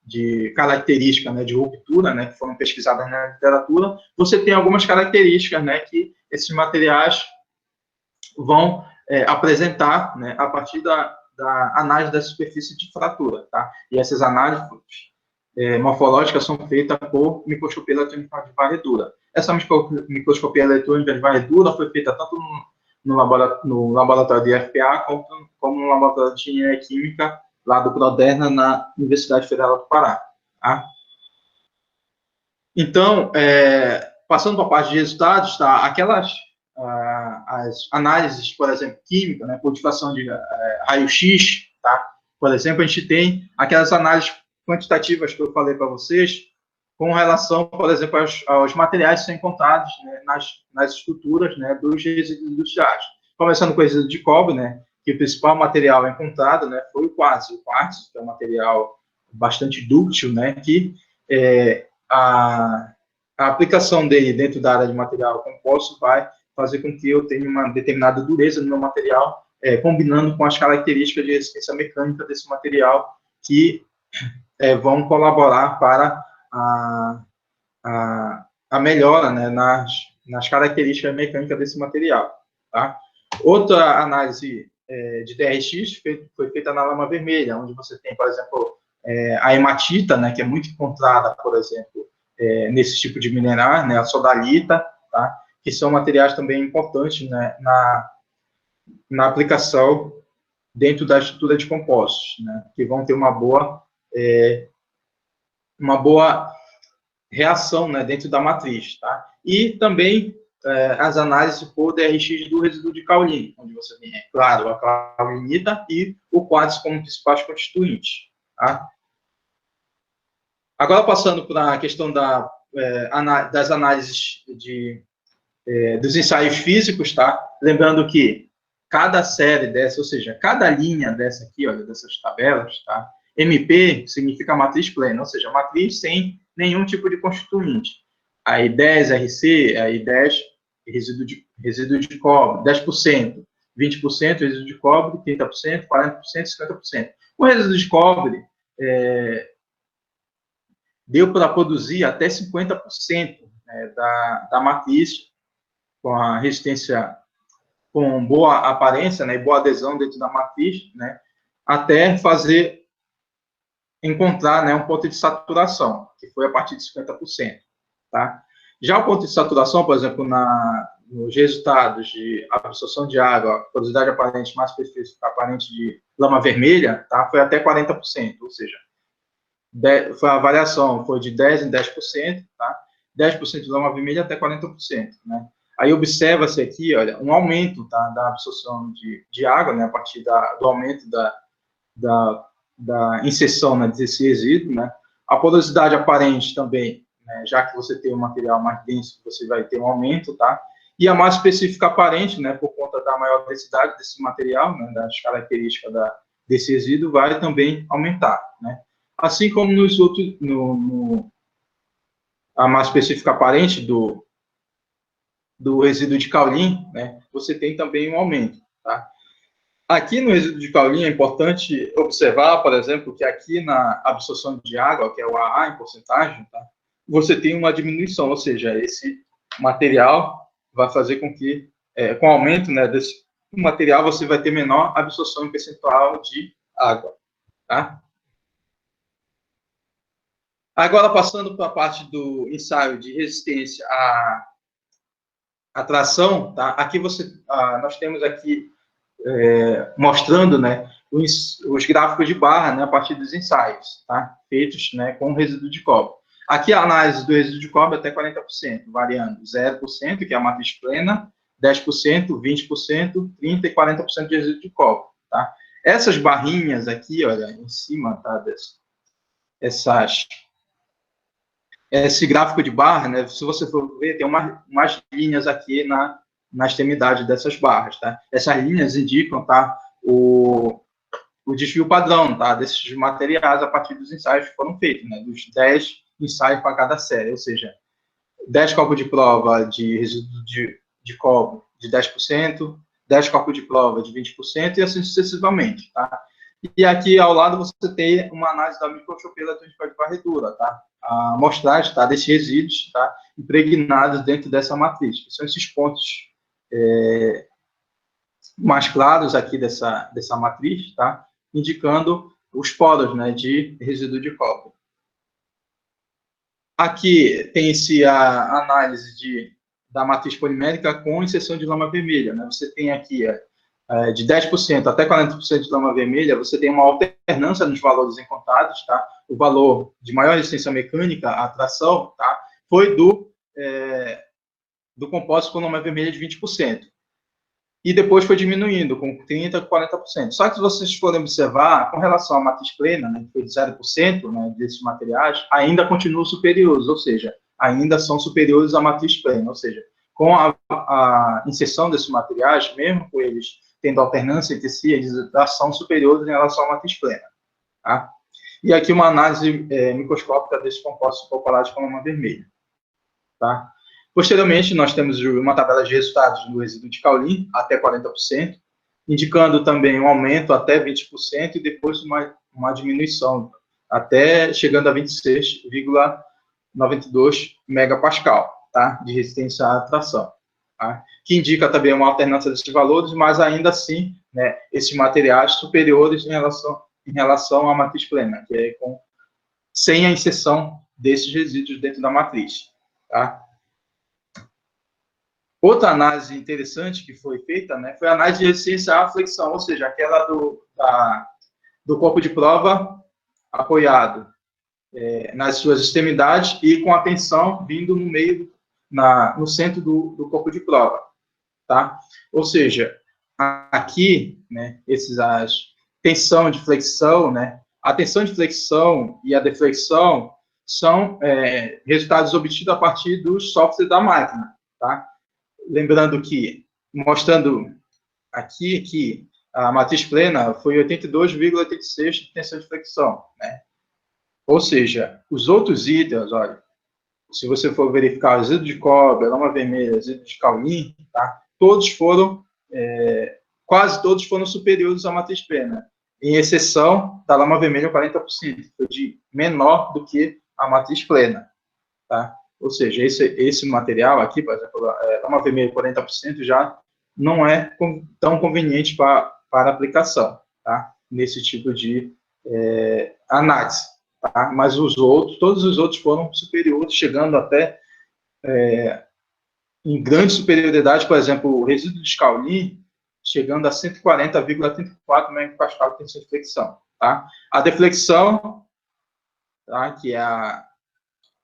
de característica, né, de ruptura, né, que foram pesquisadas na literatura. Você tem algumas características, né, que esses materiais vão apresentar, né, a partir da análise da superfície de fratura, tá? E essas análises morfológicas são feitas por microscopia eletrônica de varredura. Essa microscopia eletrônica de varredura foi feita tanto no laboratório de FPA como no laboratório de engenharia química lá do Proderna, na Universidade Federal do Pará. Tá? Então, passando para a parte de resultados, tá? As análises, por exemplo, química, né, codificação de raio-x, tá? Por exemplo, a gente tem aquelas análises quantitativas que eu falei para vocês, com relação, por exemplo, aos materiais que são encontrados, né, nas estruturas, né, dos resíduos industriais. Começando com o resíduo de cobre, né, que o principal material encontrado, né, foi o quartzo. O quartzo, que é um material bastante dúctil, né, que a aplicação dele dentro da área de material composto vai fazer com que eu tenha uma determinada dureza no meu material, combinando com as características de resistência mecânica desse material que vão colaborar para a melhora, né, nas características mecânicas desse material. Tá? Outra análise de DRX foi feita na lama vermelha, onde você tem, por exemplo, a hematita, né, que é muito encontrada, por exemplo, nesse tipo de mineral, né, a sodalita, tá? Que são materiais também importantes, né, na aplicação dentro da estrutura de compostos, né, que vão ter uma boa reação, né, dentro da matriz, tá? E também as análises por DRX do resíduo de caolino, onde você tem, claro, a caulinita e o quartzo como principais constituintes, tá? Agora, passando para a questão das análises dos ensaios físicos, tá? Lembrando que cada série dessa, ou seja, cada linha dessa aqui, olha, dessas tabelas, tá? MP significa matriz plena, ou seja, matriz sem nenhum tipo de constituinte. Aí 10 RC, aí 10 resíduo de cobre, 10%, 20% resíduo de cobre, 30%, 40%, 50%. O resíduo de cobre deu para produzir até 50%, né, da matriz com a resistência, com boa aparência, né, e boa adesão dentro da matriz, né, até encontrar, né, um ponto de saturação, que foi a partir de 50%. Tá? Já o ponto de saturação, por exemplo, nos resultados de absorção de água, porosidade aparente mais específica aparente de lama vermelha, tá, foi até 40%, ou seja, a variação foi de 10% em 10%, tá? 10% de lama vermelha até 40%, né? Aí observa-se aqui, olha, um aumento, tá, da absorção de água, né, a partir do aumento da inserção, né, desse resíduo, né? A porosidade aparente também, né, já que você tem um material mais denso, você vai ter um aumento, tá? E a massa específica aparente, né, por conta da maior densidade desse material, né, das características desse resíduo, vai também aumentar, né? Assim como nos outros, a massa específica aparente do resíduo de caolin, né, você tem também um aumento, tá? Aqui no resíduo de caolin é importante observar, por exemplo, que aqui na absorção de água, que é o AA em porcentagem, tá, você tem uma diminuição, ou seja, esse material vai fazer com que, com o aumento, né, desse material, você vai ter menor absorção em percentual de água, tá? Agora, passando para a parte do ensaio de resistência à tração, tá? Aqui nós temos aqui mostrando, né, os gráficos de barra, né, a partir dos ensaios, tá? Feitos, né, com resíduo de cobre. Aqui a análise do resíduo de cobre até 40%, variando 0%, que é a matriz plena, 10%, 20%, 30% e 40% de resíduo de cobre, tá? Essas barrinhas aqui, olha, em cima, tá, esse gráfico de barra, né, se você for ver, tem umas linhas aqui na extremidade dessas barras, tá? Essas linhas indicam, tá, o desvio padrão, tá, desses materiais a partir dos ensaios que foram feitos, né, dos 10 ensaios para cada série, ou seja, 10 copos de prova de resíduo de cobre de 10%, 10 copos de prova de 20% e assim sucessivamente, tá? E aqui ao lado você tem uma análise da microscopia eletrônica de varredura, tá? A amostragem, tá, desses resíduos, tá, impregnados dentro dessa matriz, que são esses pontos mais claros aqui dessa matriz, tá, indicando os poros, né, de resíduo de cobre. Aqui tem-se a análise da matriz polimérica com inserção de lama vermelha, né? Você tem aqui de 10% até 40% de lama vermelha, você tem uma alternância nos valores encontrados, tá? O valor de maior resistência mecânica à tração, tá, foi do compósito com lama vermelha de 20%. E depois foi diminuindo com 30%, 40%. Só que se vocês forem observar, com relação à matriz plena, né, que foi de 0%, né, desses materiais, ainda continuam superiores, ou seja, ainda são superiores à matriz plena, ou seja, com a inserção desses materiais, mesmo com eles tendo alternância entre si, eles já são superiores em relação à matriz plena. Tá? E aqui uma análise microscópica desses compostos populares com lama vermelha. Tá? Posteriormente, nós temos uma tabela de resultados do resíduo de caolin, até 40%, indicando também um aumento até 20% e depois uma diminuição, até chegando a 26,92 megapascal, tá, de resistência à tração. Tá? Que indica também uma alternância desses valores, mas ainda assim, né, esses materiais superiores em relação à matriz plena, que é sem a inserção desses resíduos dentro da matriz. Tá? Outra análise interessante que foi feita, né, foi a análise de resistência à flexão, ou seja, aquela do corpo de prova apoiado nas suas extremidades e com a tensão vindo no meio, no centro do corpo de prova, tá? Ou seja, aqui, né, tensão de flexão, né, a tensão de flexão e a deflexão são resultados obtidos a partir do software da máquina, tá? Lembrando que, mostrando aqui que a matriz plena foi 82,86 de tensão de flexão, né? Ou seja, os outros itens, olha, se você for verificar resíduo de cobre, lama vermelha, resíduo de caolin, tá? Quase todos foram superiores à matriz plena, em exceção da lama vermelha 40%, foi de menor do que a matriz plena, tá? Ou seja, esse material aqui, por exemplo, lama vermelha 40% já não é tão conveniente para aplicação, tá? Nesse tipo de análise. Tá? Mas todos os outros foram superiores, chegando até em grande superioridade, por exemplo, o resíduo de caolin, chegando a 140,34 megapascal de tensão de flexão. Tá? A deflexão, tá? Que é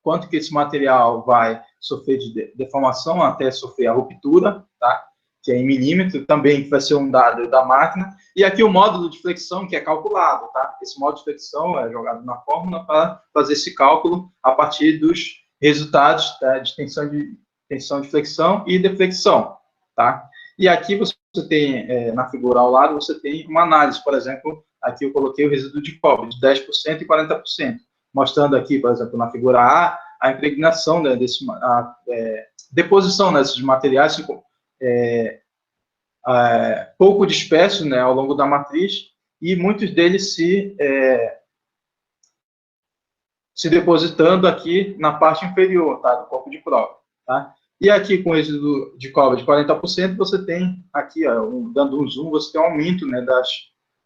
quanto que esse material vai sofrer de deformação até sofrer a ruptura, tá? Que é em milímetro, também vai ser um dado da máquina. E aqui o módulo de flexão, que é calculado, tá? Esse módulo de flexão é jogado na fórmula para fazer esse cálculo a partir dos resultados, tá, de tensão de flexão e deflexão, tá? E aqui você tem, na figura ao lado, você tem uma análise, por exemplo, aqui eu coloquei o resíduo de cobre, de 10% e 40%, mostrando aqui, por exemplo, na figura a impregnação, né, deposição, né, desses materiais pouco dispersos, né, ao longo da matriz, e muitos deles se depositando aqui na parte inferior, tá, do corpo de prova. Tá? E aqui, com resíduo de cobre de 40%, você tem aqui, ó, dando um zoom, você tem um aumento, né,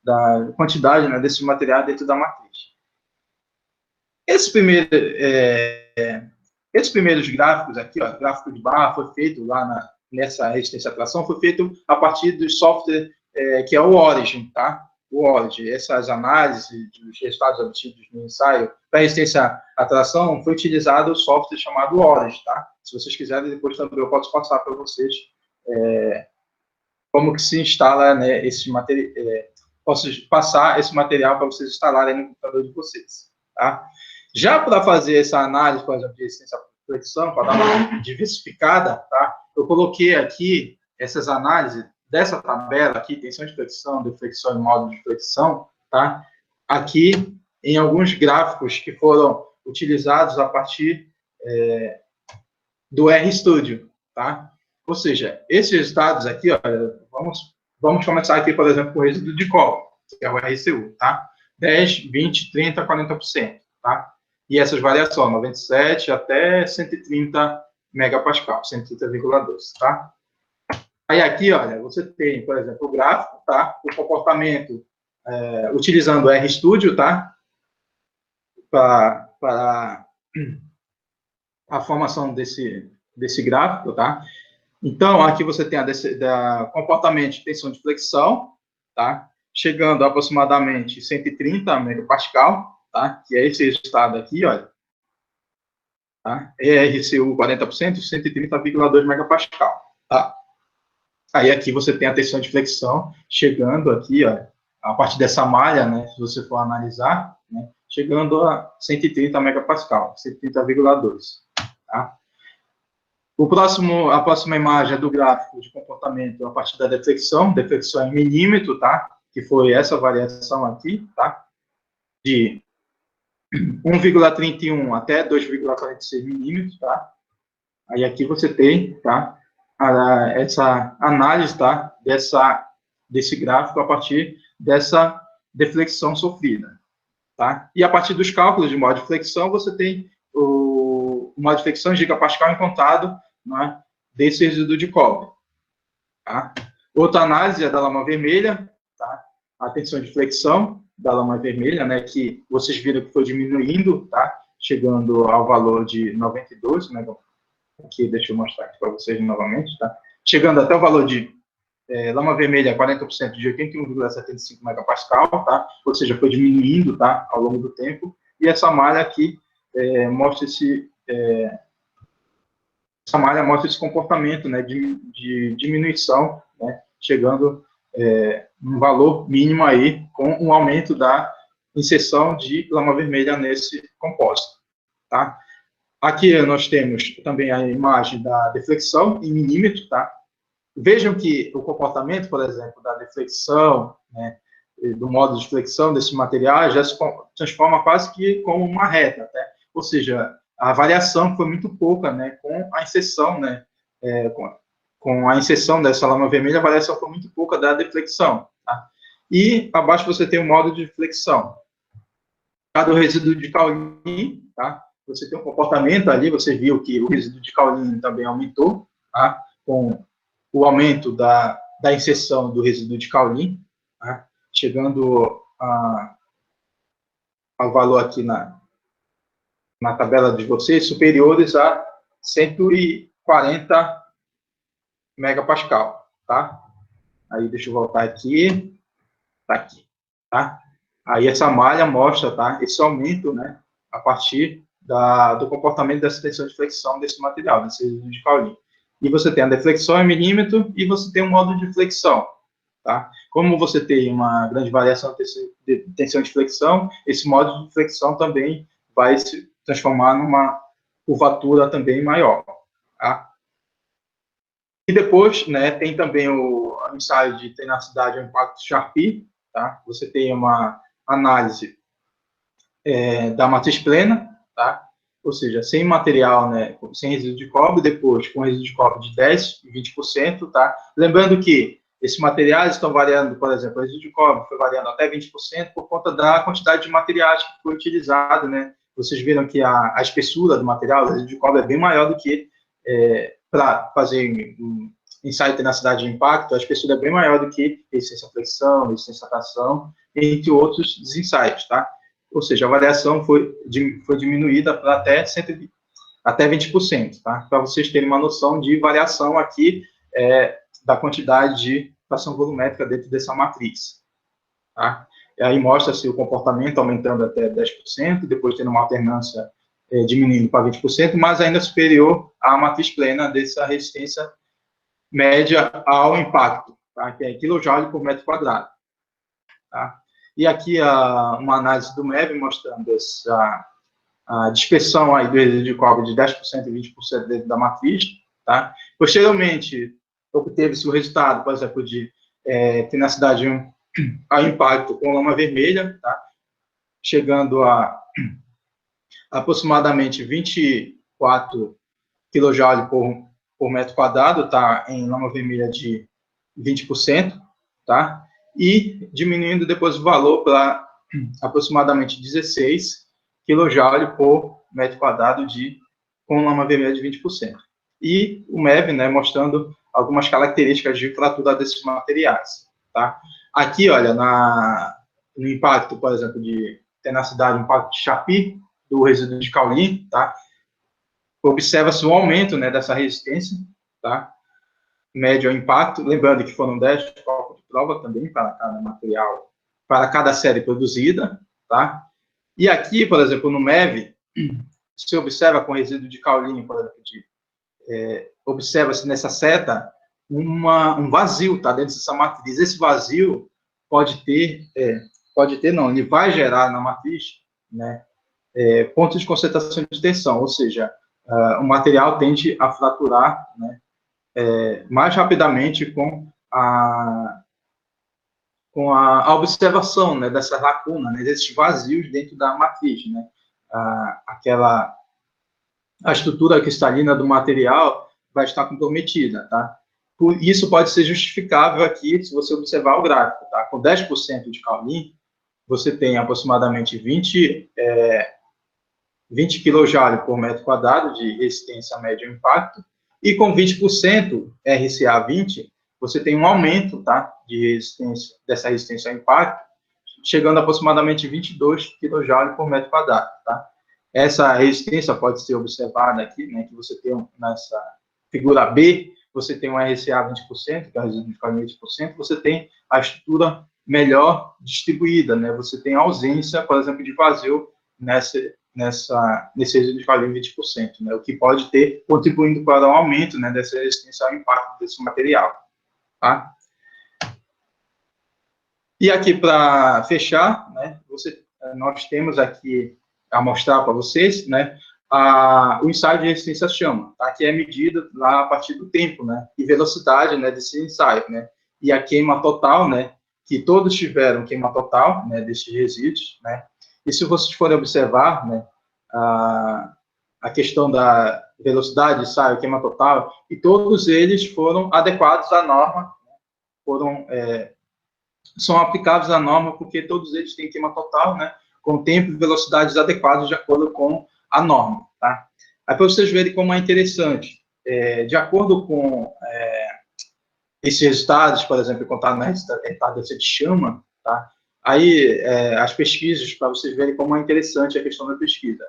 da quantidade, né, desse material dentro da matriz. Esses primeiros gráficos aqui, ó, gráfico de barra, foi feito lá nessa resistência à tração, foi feito a partir do software que é o Origin, tá? O Origin, essas análises dos resultados obtidos no ensaio para resistência à tração, foi utilizado o software chamado Origin, tá? Se vocês quiserem, depois também eu posso passar para vocês como que se instala, né, esse material, posso passar esse material para vocês instalarem no computador de vocês, tá? Já para fazer essa análise, por exemplo, de resistência à flexão, para dar uma diversificada, tá? Eu coloquei aqui essas análises dessa tabela aqui, tensão de flexão, deflexão e módulo de flexão, tá? Aqui em alguns gráficos que foram utilizados a partir do RStudio, tá? Ou seja, esses resultados aqui, ó, vamos começar aqui, por exemplo, com o resíduo de cobre, que é o RCU, tá? 10, 20, 30, 40%, tá? E essas variações, 97 até 130 megapascal, 130,12, tá? Aí aqui, olha, você tem, por exemplo, o gráfico, tá? O comportamento utilizando o RStudio, tá? Para a formação desse gráfico, tá? Então, aqui você tem comportamento de tensão de flexão, tá? Chegando a aproximadamente 130 megapascal, tá? Que é esse resultado aqui, olha. Tá? ERCU 40%, 130,2 megapascal, tá? Aí aqui você tem a tensão de flexão chegando aqui, ó, a partir dessa malha, né, se você for analisar, né, chegando a 130 megapascal, 130,2, tá? A próxima imagem é do gráfico de comportamento a partir da deflexão em milímetro, tá? Que foi essa variação aqui, tá? De 1,31 até 2,46 milímetros, tá? Aí aqui você tem, tá? Essa análise, tá? Desse gráfico a partir dessa deflexão sofrida, tá? E a partir dos cálculos de modo de flexão, você tem o modo de flexão em gigapascal encontrado, né, desse resíduo de cobre, tá? Outra análise é da lama vermelha, tá? A tensão de flexão da lama vermelha, né, que vocês viram que foi diminuindo, tá? Chegando ao valor de 92, né? Aqui, deixa eu mostrar aqui para vocês novamente, tá? Chegando até o valor de lama vermelha, 40% de 81,75 megapascal, tá? Ou seja, foi diminuindo, tá? Ao longo do tempo. E essa malha aqui mostra essa malha mostra esse comportamento, né, de diminuição, né, chegando um valor mínimo aí, com um aumento da inserção de lama vermelha nesse compósito, tá? Aqui nós temos também a imagem da deflexão em milímetros, tá? Vejam que o comportamento, por exemplo, da deflexão, né, do modo de flexão desse material já se transforma quase que como uma reta, tá? Ou seja, a variação foi muito pouca, né, com a inserção, né, com a inserção dessa lama vermelha, a variação foi muito pouca da deflexão, tá? E abaixo você tem o modo de flexão. Cada resíduo de caulin, tá? Você tem um comportamento ali, você viu que o resíduo de caulin também aumentou, tá? Com o aumento da inserção do resíduo de caulin, tá? Chegando ao valor aqui na tabela de vocês, superiores a 140 megapascal, tá? Aí, deixa eu voltar aqui, tá aqui, tá? Aí, essa malha mostra, tá? Esse aumento, né? A partir do comportamento dessa tensão de flexão desse material, desse resíduo de caulin. E você tem a deflexão em milímetro e você tem um modo de flexão, tá? Como você tem uma grande variação de tensão de flexão, esse modo de flexão também vai se transformar numa curvatura também maior, tá? E depois, né, tem também o ensaio de tenacidade ao impacto Charpy, tá? Você tem uma análise da matriz plena, tá? Ou seja, sem material, né, sem resíduo de cobre, depois com resíduo de cobre de 10% e 20%, tá? Lembrando que esses materiais estão variando, por exemplo, o resíduo de cobre foi variando até 20% por conta da quantidade de materiais que foi utilizado, né? Vocês viram que a espessura do material, o resíduo de cobre, é bem maior do que para fazer ensaio de tenacidade de impacto, a espessura é bem maior do que resistência à flexão, resistência à tração, entre outros ensaios, tá? Ou seja, a variação foi diminuída para até 20%, tá? Para vocês terem uma noção de variação aqui da quantidade de fração volumétrica dentro dessa matriz, tá? E aí mostra-se o comportamento aumentando até 10%, depois tendo uma alternância diminuindo para 20%, mas ainda superior à matriz plena dessa resistência média ao impacto, tá? Que é kJ por metro quadrado. Tá? E aqui uma análise do MEV mostrando a dispersão aí do resíduo de cobre de 10% e 20% dentro da matriz. Tá? Posteriormente, obteve-se o resultado, por exemplo, de tenacidade ao impacto com lama vermelha, tá? Chegando a aproximadamente 24 kJ por metro quadrado, tá? Em lama vermelha de 20%, tá? E diminuindo depois o valor para aproximadamente 16 kJ por metro quadrado com lama vermelha de 20%. E o MEV, né, mostrando algumas características de fratura desses materiais, tá? Aqui, olha, no impacto, por exemplo, de tenacidade, impacto de Chapi, do resíduo de cauli, tá? Observa-se um aumento, né, dessa resistência, tá? Médio ao impacto, lembrando que foram 10 cálculos de prova também para cada material, para cada série produzida, tá? E aqui, por exemplo, no MEV, se observa com resíduo de cauli, por exemplo, observa-se nessa seta um vazio, tá, dentro dessa matriz. Esse vazio pode ter não, ele vai gerar na matriz, né, pontos de concentração de tensão, ou seja, o material tende a fraturar, né, mais rapidamente com a observação, né, dessa lacuna, né, desses vazios dentro da matriz, né, a estrutura cristalina do material vai estar comprometida, tá? Isso pode ser justificável aqui, se você observar o gráfico, tá? Com 10% de cauli, você tem aproximadamente 20 kJ por metro quadrado de resistência média ao impacto, e com 20% RCA20, você tem um aumento, tá, dessa resistência ao impacto, chegando a aproximadamente 22 kJ por metro quadrado, tá? Essa resistência pode ser observada aqui, né, que você tem nessa figura B, você tem um RCA 20%, que é o resíduo de cauli 20%, você tem a estrutura melhor distribuída, né? Você tem ausência, por exemplo, de vazio nesse resíduo de cauli 20%, né? O que pode ter contribuindo para o aumento, né, dessa resistência ao impacto desse material, tá? E aqui, para fechar, né, nós temos aqui a mostrar para vocês, né, o ensaio de resistência à chama, tá? Que é medido lá a partir do tempo, né, e velocidade, né, desse ensaio, né, e a queima total, né, que todos tiveram queima total, né, desses resíduos, né, e se vocês forem observar, né, a questão da velocidade de ensaio, queima total, e todos eles foram adequados à norma, são aplicados à norma porque todos eles têm queima total, né, com tempo e velocidades adequados de acordo com a norma, tá? Aí, para vocês verem como é interessante, de acordo com esses resultados, por exemplo, encontrados na retardância de chama, tá? Aí, as pesquisas, para vocês verem como é interessante a questão da pesquisa.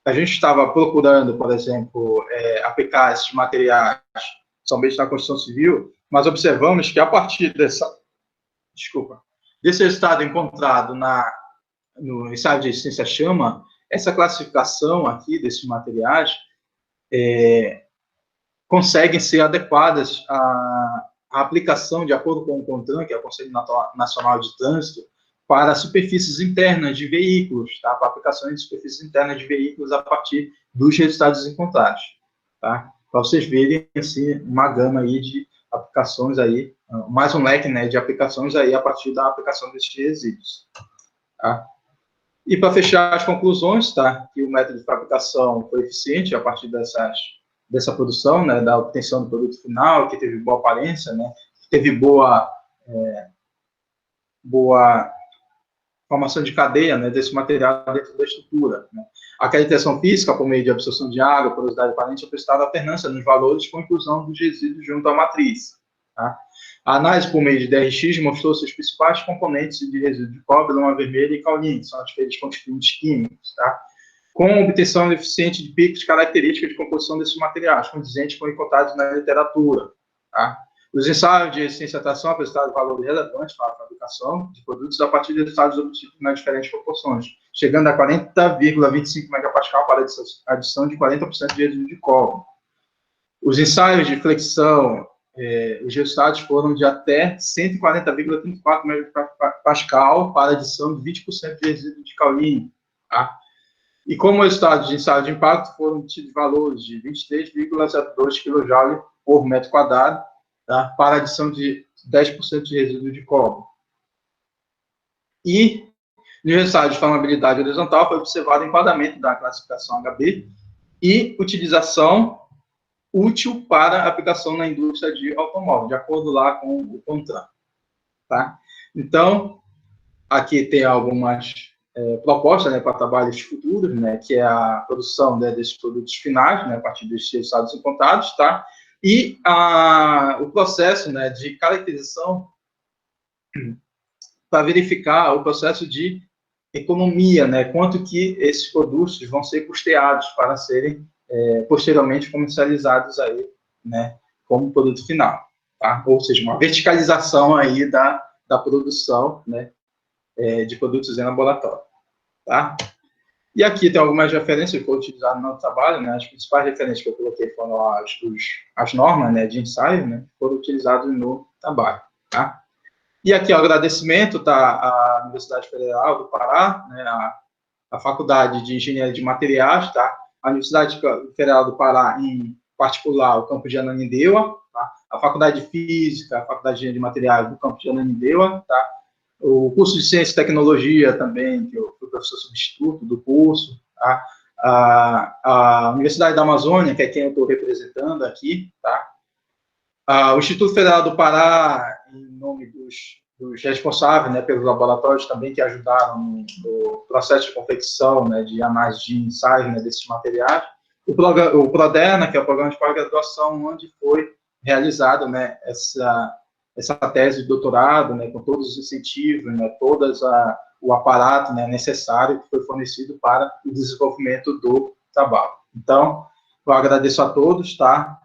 A gente estava procurando, por exemplo, aplicar esses materiais somente na construção civil, mas observamos que a partir desse resultado encontrado no ensaio de resistência à chama, essa classificação aqui desses materiais conseguem ser adequadas à aplicação, de acordo com o CONTRAN, que é o Conselho Nacional de Trânsito, para superfícies internas de veículos, tá? Para aplicações de superfícies internas de veículos a partir dos resultados encontrados, tá? Para vocês verem, assim, uma gama aí de aplicações aí, mais um leque, né, de aplicações aí a partir da aplicação desses resíduos, tá? E para fechar as conclusões, tá, que o método de fabricação foi eficiente a partir dessa produção, né, da obtenção do produto final, que teve boa aparência, né, que teve boa formação de cadeia, né, desse material dentro da estrutura, né. A caracterização física, por meio de absorção de água, porosidade aparente, atestado a alternância nos valores com inclusão dos resíduos junto à matriz. Tá? A análise por meio de DRX mostrou-se os principais componentes de resíduo de cobre, lama vermelha e caolina, que são as feiras constituintes químicos, tá? Com obtenção eficiente de picos características de composição desses materiais, condizentes com encontrados na literatura. Tá? Os ensaios de resistência-tração apresentaram valores relevantes para a fabricação de produtos a partir de resultados obtidos nas diferentes proporções, chegando a 40,25 megapascal para a adição de 40% de resíduo de cobre. Os ensaios de flexão, os resultados foram de até 140,34 megapascal para a adição de 20% de resíduo de caolina. Tá? E como resultado de ensaio de impacto, foram obtidos valores de 23,02 kJ por metro quadrado, tá? Para a adição de 10% de resíduo de cobre. E, no ensaio de flammabilidade horizontal, foi observado o enquadramento da classificação HB e utilização útil para aplicação na indústria de automóvel, de acordo lá com o CONTRAN. Tá? Então, aqui tem algumas propostas, né, para trabalhos futuros, né, que é a produção, né, desses produtos finais, né, a partir dos resultados encontrados, tá? E o processo, né, de caracterização para verificar o processo de economia, né, quanto que esses produtos vão ser custeados para serem posteriormente comercializados aí, né, como produto final, tá? Ou seja, uma verticalização aí da produção, né, de produtos em laboratório, tá? E aqui tem algumas referências que eu utilizadas no meu trabalho, né? As principais referências que eu coloquei foram as normas, né, de ensaio, né, que foram utilizadas no trabalho, tá? E aqui o agradecimento, tá, à Universidade Federal do Pará, né, a Faculdade de Engenharia de Materiais, tá? A Universidade Federal do Pará, em particular, o campus de Ananindeua, tá? A Faculdade de Física, a Faculdade de Engenharia de Materiais do campus de Ananindeua, tá? O curso de Ciência e Tecnologia também, que eu fui professor substituto do curso, tá? A Universidade da Amazônia, que é quem eu estou representando aqui, tá? O Instituto Federal do Pará, em nome dos responsáveis, né, pelos laboratórios também que ajudaram no processo de confecção, né, de análise de ensaios, né, desses materiais. O PRODERNA, que é o Programa de Pós-Graduação, onde foi realizada, né, essa tese de doutorado, né, com todos os incentivos, né, o aparato, né, necessário que foi fornecido para o desenvolvimento do trabalho. Então, eu agradeço a todos, tá?